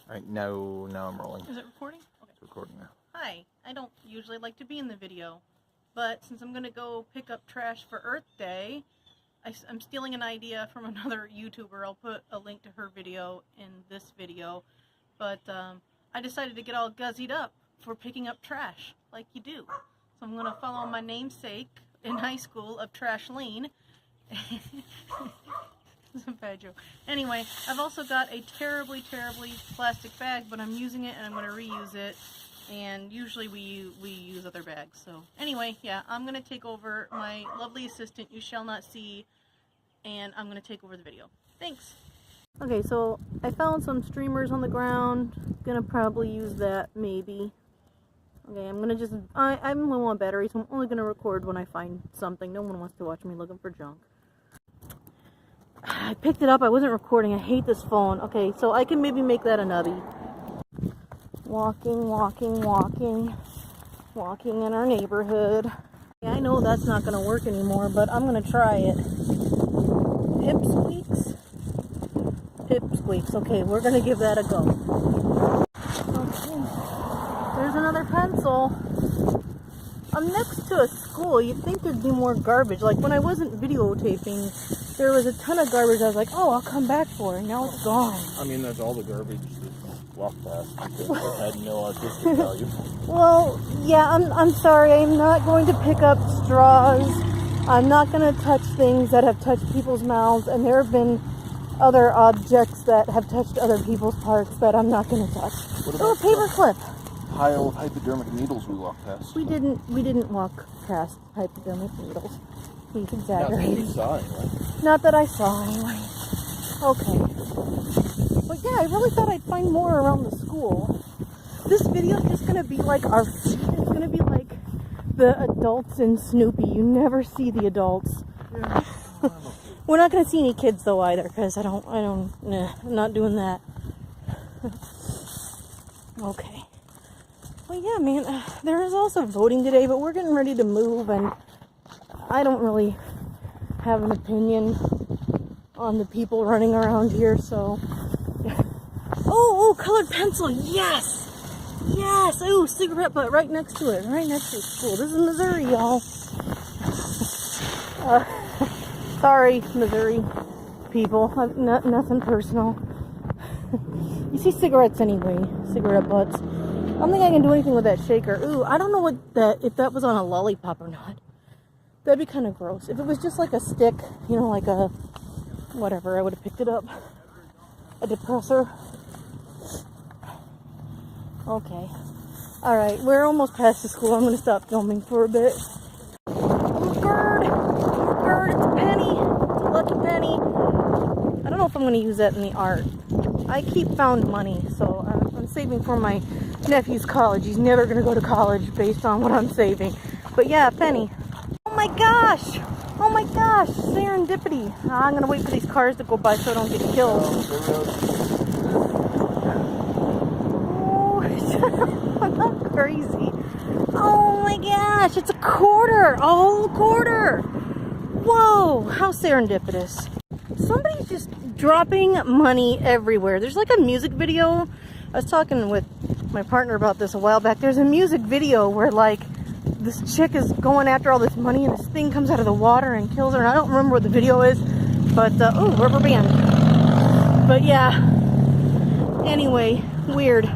Alright, now I'm rolling. Is it recording? Okay. It's recording now. Hi, I don't usually like to be in the video, but since I'm gonna go pick up trash for Earth Day, I'm stealing an idea from another YouTuber. I'll put a link to her video in this video, but I decided to get all guzzied up for picking up trash, like you do. So I'm gonna follow my namesake in high school of Trash Lean. It's a bad joke. Anyway, I've also got a terribly plastic bag, but I'm using it and I'm going to reuse it. And usually we use other bags. So anyway, yeah, I'm going to take over. My lovely assistant, you shall not see, and I'm going to take over the video. Thanks. Okay, so I found some streamers on the ground. Gonna probably use that, maybe. Okay, I'm gonna just, I'm low on battery, so I'm only gonna record when I find something. No one wants to watch me looking for junk. I picked it up, I wasn't recording, I hate this phone. Okay, so I can maybe make that a nubby. Walking in our neighborhood. Yeah, I know that's not gonna work anymore, but I'm gonna try it. Hip squeaks. Okay, we're gonna give that a go. Okay. There's another pencil. I'm next to a school. You'd think there'd be more garbage. Like when I wasn't videotaping, there was a ton of garbage. I was like, oh, I'll come back for it. Now it's gone. I mean, that's all the garbage that walked past because it had no artistic value. Well, yeah, I'm sorry. I'm not going to pick up straws. I'm not going to touch things that have touched people's mouths. And there have been other objects that have touched other people's parts that I'm not going to touch. Oh, a paper clip. Pile of hypodermic needles we walked past. We didn't walk past hypodermic needles. He's exaggerating. Not that I saw anyway. Okay. But yeah, I really thought I'd find more around the school. This video is just gonna be like our feed. It's gonna be like the adults in Snoopy. You never see the adults. Yeah. We're not gonna see any kids though either, because I'm not doing that. Okay. Well, yeah, man, there is also voting today, but we're getting ready to move, and I don't really have an opinion on the people running around here, so... Oh, colored pencil, yes! Yes! Oh, cigarette butt right next to it, right next to the school. This is Missouri, y'all. Sorry, Missouri people. Nothing personal. You see cigarettes anyway, cigarette butts. I don't think I can do anything with that shaker. Ooh, I don't know if that was on a lollipop or not. That'd be kind of gross. If it was just like a stick, you know, like a whatever, I would have picked it up. A depressor. Okay. Alright, we're almost past the school. I'm going to stop filming for a bit. Oh, gird, it's a penny. It's a lucky penny. I don't know if I'm going to use that in the art. I keep found money, so I'm saving for my nephew's college. He's never going to go to college based on what I'm saving. But yeah, penny. Oh my gosh! Serendipity. I'm going to wait for these cars to go by so I don't get killed. Oh, I'm not crazy. Oh my gosh, it's a quarter! A whole quarter! Whoa, how serendipitous. Somebody's just dropping money everywhere. There's like a music video. I was talking with my partner about this a while back. There's a music video where like this chick is going after all this money and this thing comes out of the water and kills her. And I don't remember what the video is, but oh, rubber band. But yeah. Anyway, weird.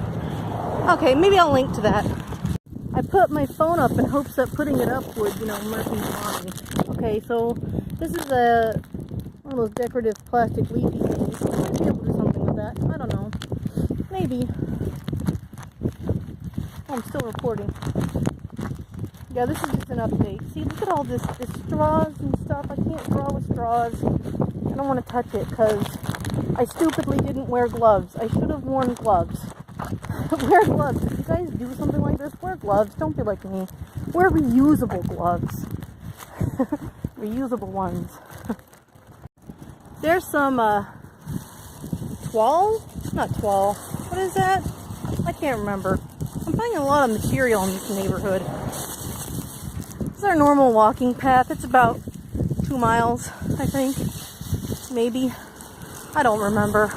Okay, maybe I'll link to that. I put my phone up in hopes that putting it up would, you know, mark me on. Okay, so this is one of those decorative plastic leafy things. I might be able to do something with that. I don't know. Maybe. Oh, I'm still recording. Yeah, this is just an update. See, look at all this straws and stuff. I can't draw with straws. I don't want to touch it because I stupidly didn't wear gloves. I should have worn gloves. Wear gloves. If you guys do something like this, wear gloves. Don't be like me. Wear reusable gloves. Reusable ones. There's some, toile? Not toile. What is that? I can't remember. I'm finding a lot of material in this neighborhood. This is our normal walking path. It's about 2 miles, I think. Maybe. I don't remember.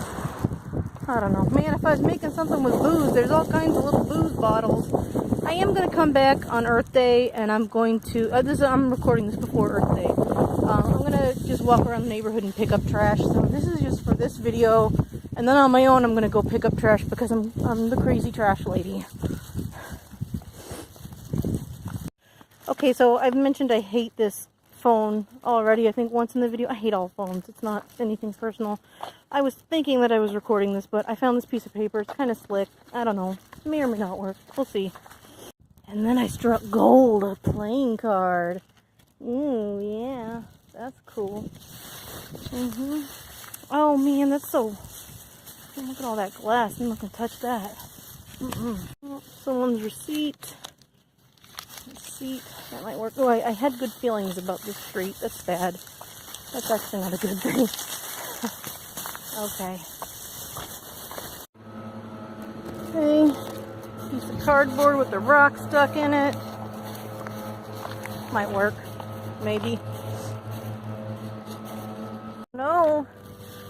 I don't know. Man, if I was making something with booze, there's all kinds of little booze bottles. I am going to come back on Earth Day, and I'm going to, I'm recording this before Earth Day. I'm going to just walk around the neighborhood and pick up trash. So this is just for this video. And then on my own, I'm going to go pick up trash because I'm the crazy trash lady. Okay, so I've mentioned I hate this phone already, I think once in the video. I hate all phones. It's not anything personal. I was thinking that I was recording this, but I found this piece of paper. It's kind of slick. I don't know. It may or may not work. We'll see. And then I struck gold, a playing card. Ooh, yeah. That's cool. Oh, man, that's so... Look at all that glass. I'm not going to touch that. Oh, someone's receipt. That might work. Oh, I had good feelings about this street. That's bad. That's actually not a good thing. Okay. Okay. Piece of cardboard with a rock stuck in it. Might work. Maybe. No.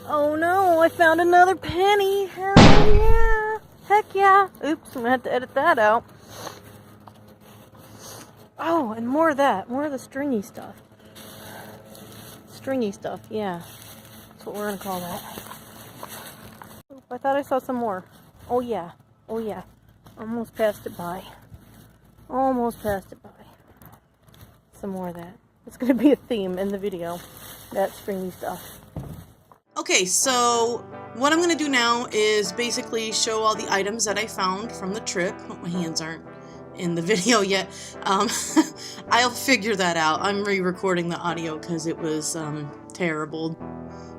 Oh no, I found another penny. Hell yeah. Heck yeah. Oops, I'm going to have to edit that out. Oh, and more of that. More of the stringy stuff. Stringy stuff, yeah. That's what we're going to call that. Oop, I thought I saw some more. Oh, yeah. Oh, yeah. Almost passed it by. Almost passed it by. Some more of that. It's going to be a theme in the video. That stringy stuff. Okay, so what I'm going to do now is basically show all the items that I found from the trip. Oh, my hands aren't in the video yet. I'll figure that out. I'm re-recording the audio because it was terrible.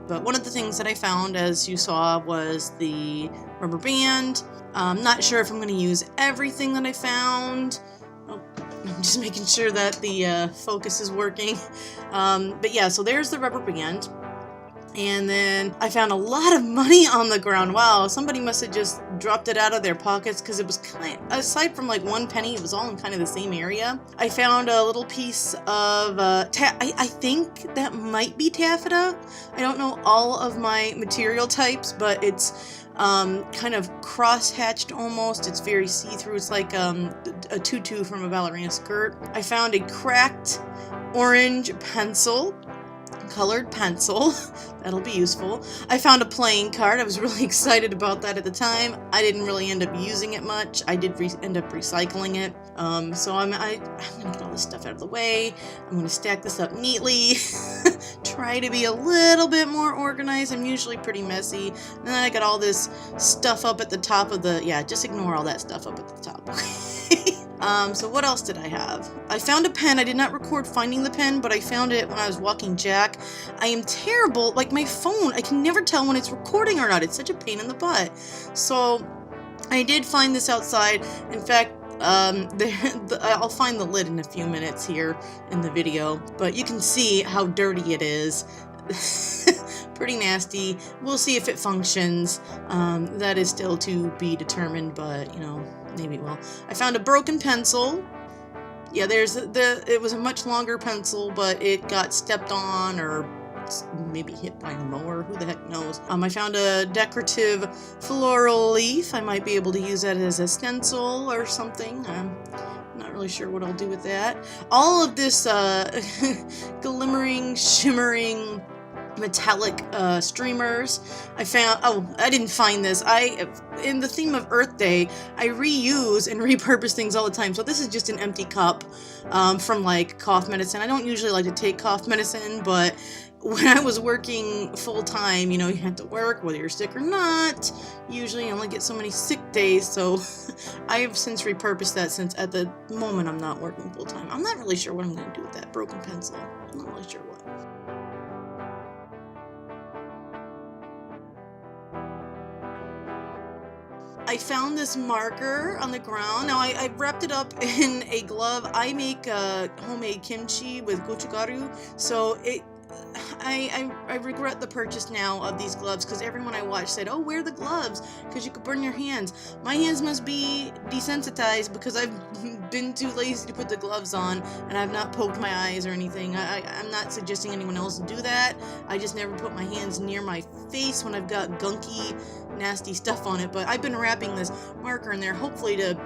But one of the things that I found, as you saw, was the rubber band. I'm not sure if I'm going to use everything that I found. Oh, I'm just making sure that the focus is working. But yeah, so there's the rubber band. And then I found a lot of money on the ground. Wow, somebody must have just dropped it out of their pockets because it was kind of, aside from like 1 penny, it was all in kind of the same area. I found a little piece of, I think that might be taffeta. I don't know all of my material types, but it's kind of cross-hatched almost. It's very see-through. It's like a tutu from a ballerina skirt. I found a cracked orange pencil. Colored pencil. That'll be useful. I found a playing card. I was really excited about that at the time. I didn't really end up using it much. I did end up recycling it. So I'm gonna get all this stuff out of the way. I'm gonna stack this up neatly. Try to be a little bit more organized. I'm usually pretty messy. And then I got all this stuff up at the top of the, yeah, just ignore all that stuff up at the top. So what else did I have? I found a pen. I did not record finding the pen, but I found it when I was walking Jack. I am terrible. Like my phone, I can never tell when it's recording or not. It's such a pain in the butt. So I did find this outside. In fact, I'll find the lid in a few minutes here in the video, but you can see how dirty it is. Pretty nasty. We'll see if it functions. That is still to be determined, but you know, maybe it will. I found a broken pencil. Yeah, it was a much longer pencil, but it got stepped on or maybe hit by a mower. Who the heck knows? I found a decorative floral leaf. I might be able to use that as a stencil or something. I'm not really sure what I'll do with that. All of this glimmering, shimmering metallic streamers. I found, oh, I didn't find this. In the theme of Earth Day, I reuse and repurpose things all the time. So this is just an empty cup from like cough medicine. I don't usually like to take cough medicine, but when I was working full-time, you know, you have to work whether you're sick or not. Usually you only get so many sick days, so I have since repurposed that since at the moment I'm not working full-time. I'm not really sure what I'm going to do with that broken pencil. I'm not really sure what. I found this marker on the ground. Now I wrapped it up in a glove. I make homemade kimchi with gochugaru, so I regret the purchase now of these gloves, because everyone I watched said, oh, wear the gloves because you could burn your hands. My hands must be desensitized because I've been too lazy to put the gloves on, and I've not poked my eyes or anything. I'm not suggesting anyone else do that. I just never put my hands near my face when I've got gunky, nasty stuff on it. But I've been wrapping this marker in there, hopefully to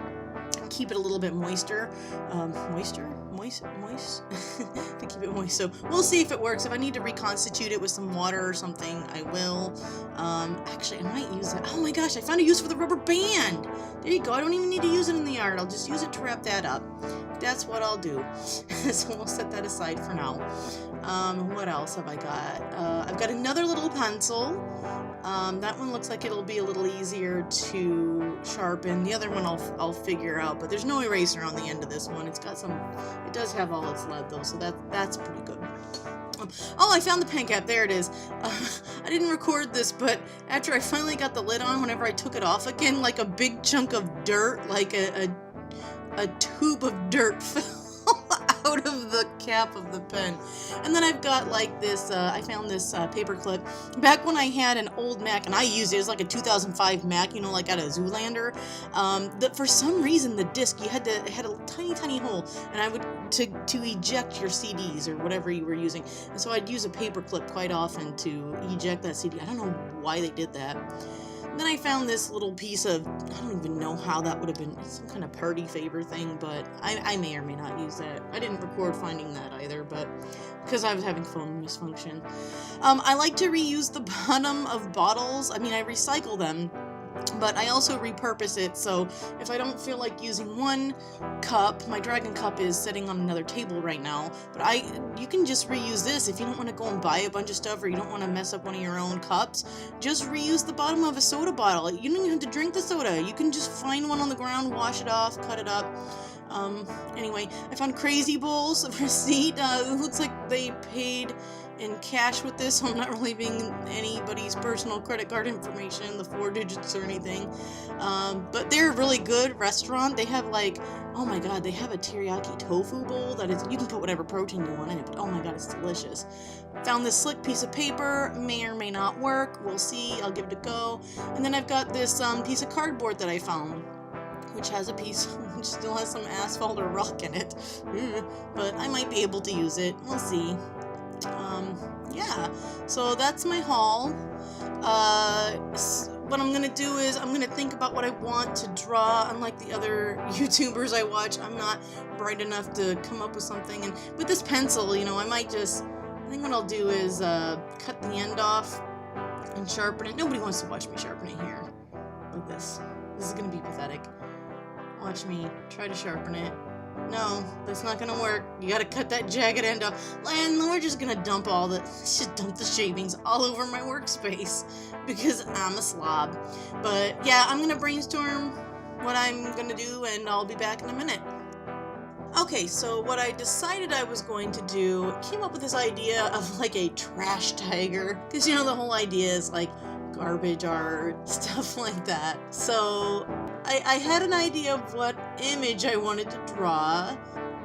keep it a little bit moister. Moist? To keep it moist. So we'll see if it works. If I need to reconstitute it with some water or something, I will. Actually, I might use that. Oh my gosh, I found a use for the rubber band. There you go. I don't even need to use it in the art. I'll just use it to wrap that up. That's what I'll do. So we'll set that aside for now. What else have I got? I've got another little pencil. That one looks like it'll be a little easier to sharpen. The other one I'll figure out, but there's no eraser on the end of this one. It's got some, it does have all its lead though, so that's pretty good. Oh, I found the pen cap. There it is. I didn't record this, but after I finally got the lid on, whenever I took it off again, like a big chunk of dirt, like a tube of dirt fell out of the cap of the pen. And then I've got like this, I found this paper clip. Back when I had an old Mac, and I used it, it was like a 2005 Mac, you know, like out of Zoolander, that for some reason the disc, it had a tiny hole, and I would, to eject your CDs or whatever you were using. And so I'd use a paper clip quite often to eject that CD. I don't know why they did that. Then I found this little piece of, I don't even know how that would have been, some kind of party favor thing, but I may or may not use that. I didn't record finding that either, but because I was having phone misfunction. I like to reuse the bottom of bottles. I mean, I recycle them, but I also repurpose it, so if I don't feel like using one cup, my dragon cup is sitting on another table right now, but you can just reuse this if you don't want to go and buy a bunch of stuff, or you don't want to mess up one of your own cups. Just reuse the bottom of a soda bottle. You don't even have to drink the soda. You can just find one on the ground, wash it off, cut it up. Anyway, I found Crazy Bowl's receipt. It looks like they paid in cash with this, so I'm not leaving anybody's personal credit card information, the 4 digits or anything. But they're a really good restaurant. They have like, oh my god, they have a teriyaki tofu bowl that is, you can put whatever protein you want in it, but oh my god, it's delicious. Found this slick piece of paper, may or may not work, we'll see, I'll give it a go. And then I've got this piece of cardboard that I found, which has a piece, which still has some asphalt or rock in it, but I might be able to use it, we'll see. Yeah, so that's my haul. What I'm gonna do is I'm gonna think about what I want to draw. Unlike the other YouTubers I watch, I'm not bright enough to come up with something, and with this pencil, you know, I think what I'll do is cut the end off and sharpen it. Nobody wants to watch me sharpen it here like this. This is gonna be pathetic. Watch me try to sharpen it. No, that's not gonna work. You gotta cut that jagged end off. And we're just gonna dump the shavings all over my workspace because I'm a slob. But yeah, I'm gonna brainstorm what I'm gonna do, and I'll be back in a minute. Okay, so what I decided I was going to do, came up with this idea of like a trash tiger, because you know the whole idea is like garbage art, stuff like that. So I had an idea of what image I wanted to draw.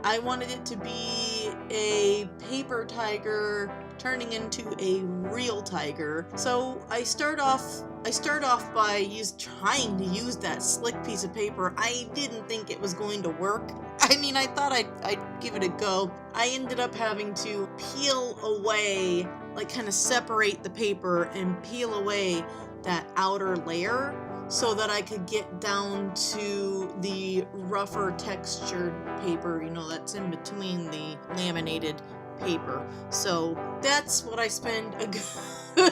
I wanted it to be a paper tiger turning into a real tiger. So I start off by trying to use that slick piece of paper. I didn't think it was going to work. I mean, I thought I'd give it a go. I ended up having to peel away, like kind of separate the paper and peel away that outer layer so that I could get down to the rougher textured paper, you know, that's in between the laminated paper. So that's what I spend a good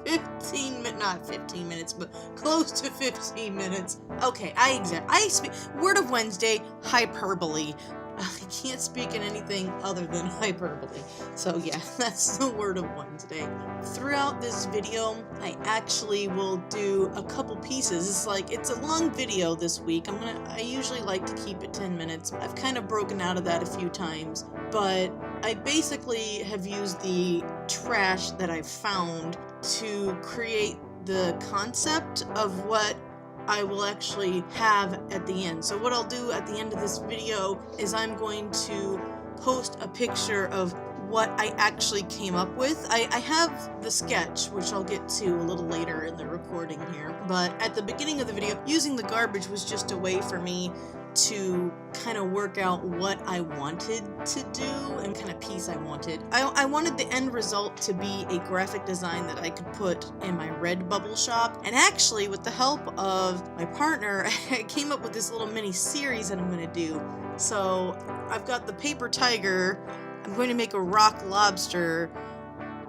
15 minutes, not 15 minutes, but close to 15 minutes. Okay, I speak, word of Wednesday, hyperbole. I can't speak in anything other than hyperbole. So yeah, that's the word of Wednesday. Throughout this video, I actually will do a couple pieces. It's a long video this week. I usually like to keep it 10 minutes. I've kind of broken out of that a few times, but I basically have used the trash that I've found to create the concept of what I will actually have at the end. So what I'll do at the end of this video is I'm going to post a picture of what I actually came up with. I have the sketch, which I'll get to a little later in the recording here, but at the beginning of the video, using the garbage was just a way for me to kind of work out what I wanted to do and kind of piece I wanted. I wanted the end result to be a graphic design that I could put in my Redbubble shop, and actually with the help of my partner, I came up with this little mini series that I'm going to do. So I've got the paper tiger, I'm going to make a rock lobster,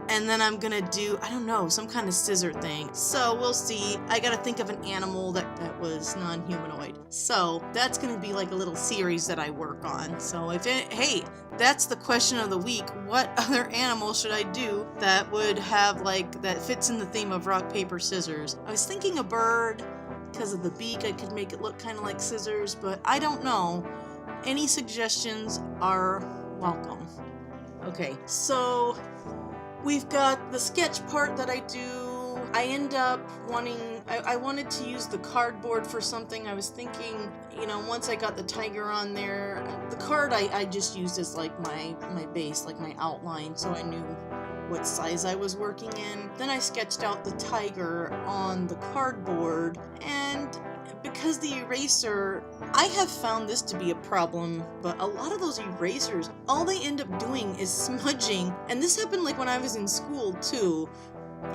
and then I'm gonna do, I don't know, some kind of scissor thing. So we'll see. I gotta think of an animal that was non-humanoid. So that's gonna be like a little series that I work on. So hey, that's the question of the week. What other animal should I do that would have that fits in the theme of rock, paper, scissors? I was thinking a bird, because of the beak, I could make it look kind of like scissors, but I don't know. Any suggestions are welcome. Okay, so we've got the sketch part that I do. I end up I wanted to use the cardboard for something. I was thinking, once I got the tiger on there, the card I just used as like my base, like my outline, so I knew what size I was working in. Then I sketched out the tiger on the cardboard, and because the eraser, I have found this to be a problem, but a lot of those erasers, all they end up doing is smudging, and this happened like when I was in school too.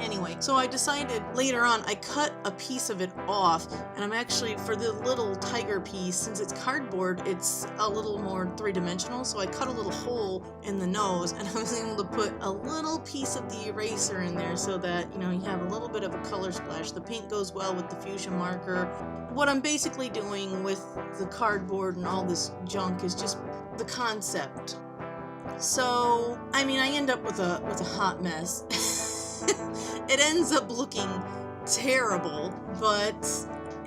Anyway, so I decided later on, I cut a piece of it off, and I'm actually, for the little tiger piece, since it's cardboard, it's a little more three-dimensional, so I cut a little hole in the nose, and I was able to put a little piece of the eraser in there so that, you have a little bit of a color splash. The paint goes well with the fuchsia marker. What I'm basically doing with the cardboard and all this junk is just the concept. So, I end up with a hot mess. It ends up looking terrible, but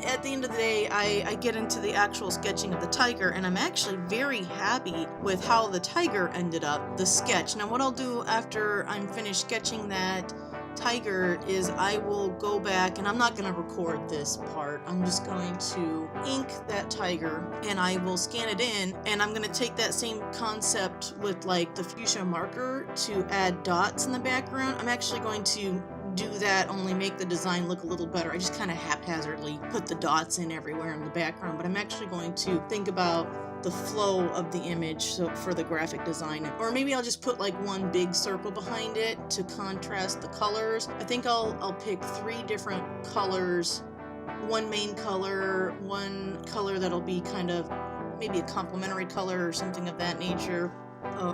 at the end of the day, I get into the actual sketching of the tiger, and I'm actually very happy with how the tiger ended up, the sketch. Now what I'll do after I'm finished sketching that tiger is I will go back, and I'm not going to record this part, I'm just going to ink that tiger and I will scan it in, and I'm going to take that same concept with like the fuchsia marker to add dots in the background. I'm actually going to do that, only make the design look a little better. I just kind of haphazardly put the dots in everywhere in the background, but I'm actually going to think about the flow of the image so for the graphic design, or maybe I'll just put like one big circle behind it to contrast the colors. I think I'll pick 3 different colors, one main color, one color that'll be kind of maybe a complementary color or something of that nature.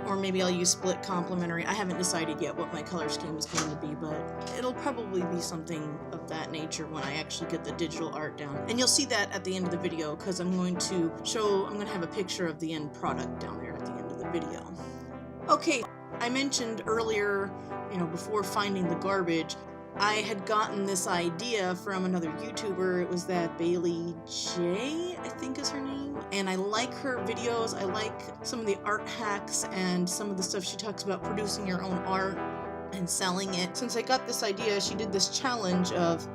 Or maybe I'll use split complementary. I haven't decided yet what my color scheme is going to be, but it'll probably be something of that nature when I actually get the digital art down. And you'll see that at the end of the video, because I'm going to have a picture of the end product down there at the end of the video. Okay, I mentioned earlier, before finding the garbage, I had gotten this idea from another YouTuber. It was that Baylee Jae, I think is her name. And I like her videos. I like some of the art hacks and some of the stuff she talks about producing your own art and selling it. Since I got this idea, she did this challenge of,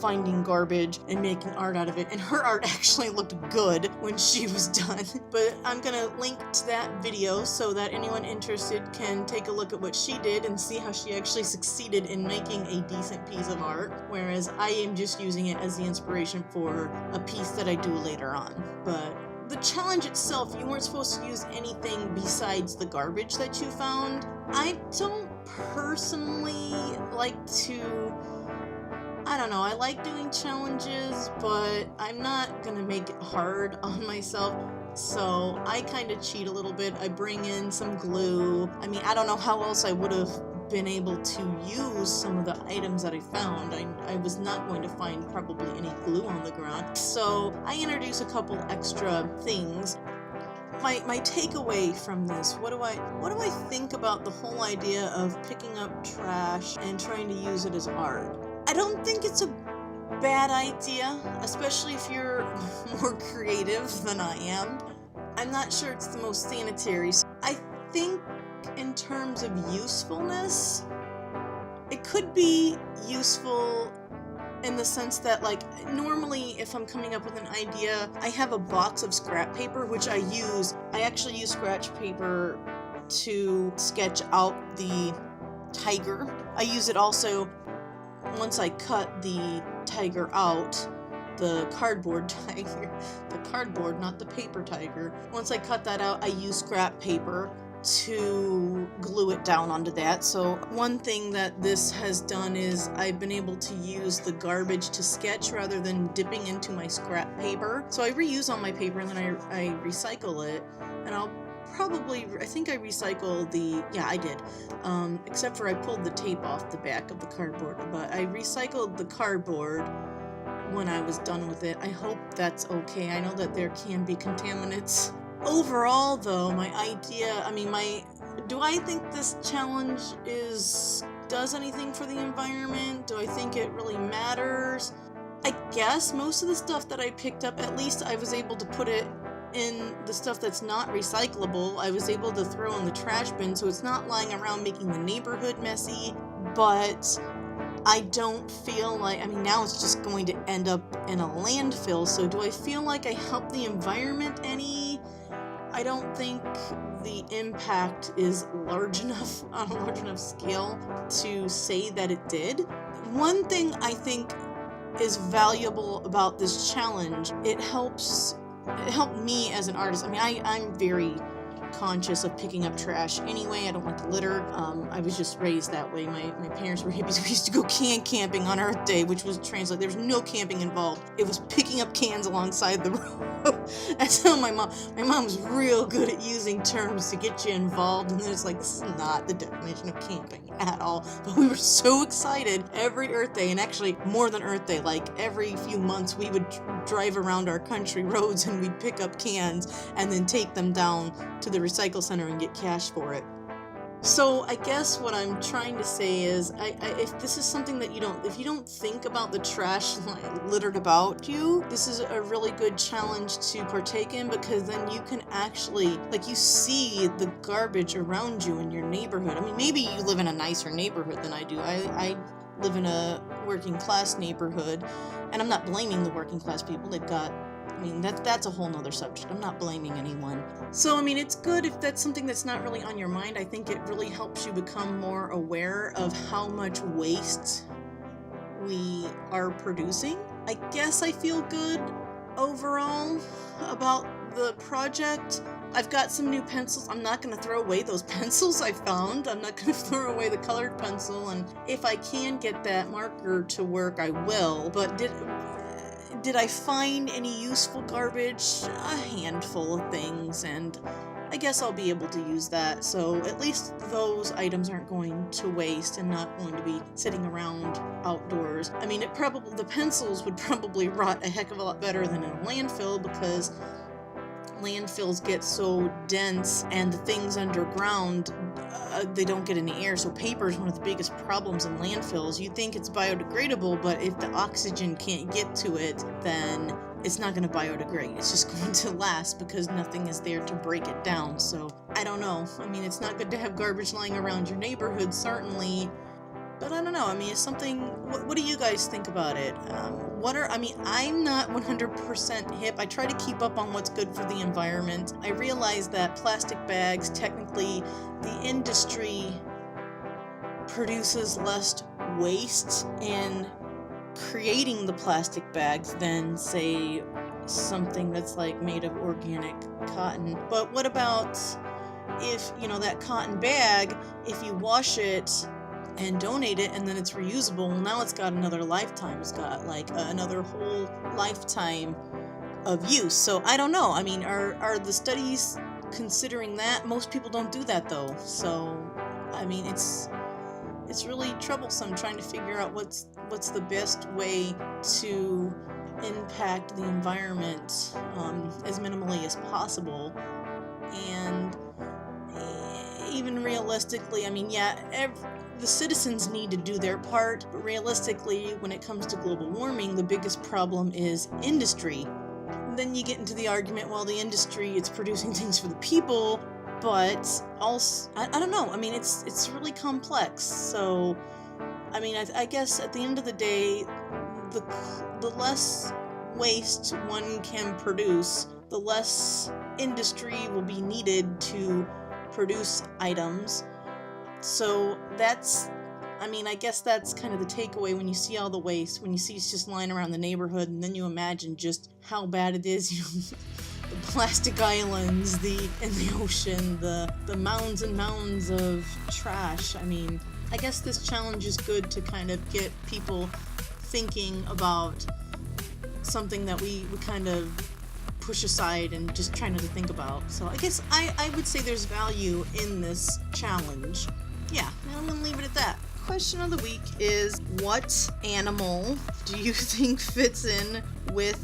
finding garbage and making art out of it. And her art actually looked good when she was done. But I'm gonna link to that video so that anyone interested can take a look at what she did and see how she actually succeeded in making a decent piece of art. Whereas I am just using it as the inspiration for a piece that I do later on. But the challenge itself, you weren't supposed to use anything besides the garbage that you found. I don't personally like to, I don't know, I like doing challenges, but I'm not gonna make it hard on myself. So I kind of cheat a little bit. I bring in some glue. I don't know how else I would have been able to use some of the items that I found. I was not going to find probably any glue on the ground. So I introduce a couple extra things. My takeaway from this, what do I think about the whole idea of picking up trash and trying to use it as art? I don't think it's a bad idea, especially if you're more creative than I am. I'm not sure it's the most sanitary. I think in terms of usefulness, it could be useful in the sense that, normally if I'm coming up with an idea, I have a box of scrap paper, which I actually use scratch paper to sketch out the tiger. I use it also once I cut the tiger out, the cardboard tiger, the cardboard, not the paper tiger. Once I cut that out, I use scrap paper to glue it down onto that. So one thing that this has done is I've been able to use the garbage to sketch rather than dipping into my scrap paper. So I reuse all my paper and then I recycle it, and I think I recycled I did, except for I pulled the tape off the back of the cardboard, but I recycled the cardboard when I was done with it. I hope that's okay. I know that there can be contaminants. Overall though, do I think this challenge does anything for the environment? Do I think it really matters? I guess most of the stuff that I picked up, at least I was able to put it in the stuff that's not recyclable. I was able to throw in the trash bin, so it's not lying around making the neighborhood messy, but I don't feel like, now it's just going to end up in a landfill, so do I feel like I helped the environment any? I don't think the impact is large enough, on a large enough scale to say that it did. One thing I think is valuable about this challenge, it helped me as an artist. I'm very conscious of picking up trash anyway. I don't like to litter. I was just raised that way. My parents were hippies. We used to go camping on Earth Day, which was translated. There was no camping involved. It was picking up cans alongside the road. That's how my mom was real good at using terms to get you involved, and then it's like, this is not the definition of camping at all. But we were so excited every Earth Day, and actually more than Earth Day, like every few months we would drive around our country roads and we'd pick up cans and then take them down to the recycle center and get cash for it. So I guess what I'm trying to say is, if this is something that if you don't think about the trash littered about you, this is a really good challenge to partake in, because then you can actually, you see the garbage around you in your neighborhood. Maybe you live in a nicer neighborhood than I do. I live in a working class neighborhood, and I'm not blaming the working class people. They've got, that's a whole nother subject. I'm not blaming anyone. So, it's good if that's something that's not really on your mind. I think it really helps you become more aware of how much waste we are producing. I guess I feel good overall about the project. I've got some new pencils. I'm not going to throw away those pencils I found. I'm not going to throw away the colored pencil, and if I can get that marker to work, I will. But did I find any useful garbage? A handful of things, and I guess I'll be able to use that. So at least those items aren't going to waste and not going to be sitting around outdoors. The pencils would probably rot a heck of a lot better than in a landfill, because landfills get so dense and the things underground, they don't get any air. So paper is one of the biggest problems in landfills. You think it's biodegradable, but if the oxygen can't get to it, then it's not going to biodegrade. It's just going to last because nothing is there to break it down. So I don't know. It's not good to have garbage lying around your neighborhood, certainly. But I don't know. It's something. What do you guys think about it? I'm not 100% hip. I try to keep up on what's good for the environment. I realize that plastic bags, technically, the industry produces less waste in creating the plastic bags than, say, something that's made of organic cotton. But what about if, that cotton bag, if you wash it and donate it and then it's reusable, well, now it's got another lifetime. It's got another whole lifetime of use. So I don't know. Are the studies considering that? Most people don't do that though. So it's really troublesome trying to figure out what's the best way to impact the environment as minimally as possible. And even realistically, the citizens need to do their part, but realistically, when it comes to global warming, the biggest problem is industry. Then you get into the argument, well, the industry, it's producing things for the people, but also, I don't know, it's really complex. So, I guess at the end of the day, the less waste one can produce, the less industry will be needed to produce items. So that's, I mean, I guess that's kind of the takeaway when you see all the waste, when you see it's just lying around the neighborhood, and then you imagine just how bad it is. The plastic islands, in the ocean, the mounds and mounds of trash. I mean, I guess this challenge is good to kind of get people thinking about something that we kind of push aside and just try not to think about. So I guess I would say there's value in this challenge. Yeah, I'm gonna leave it at that. Question of the week is, what animal do you think fits in with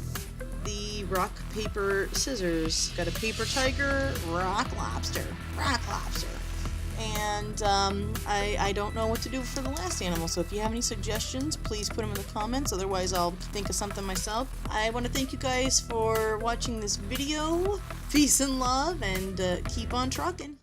the rock, paper, scissors? Got a paper tiger, rock lobster. And I don't know what to do for the last animal, so if you have any suggestions, please put them in the comments. Otherwise, I'll think of something myself. I want to thank you guys for watching this video. Peace and love, and keep on trucking.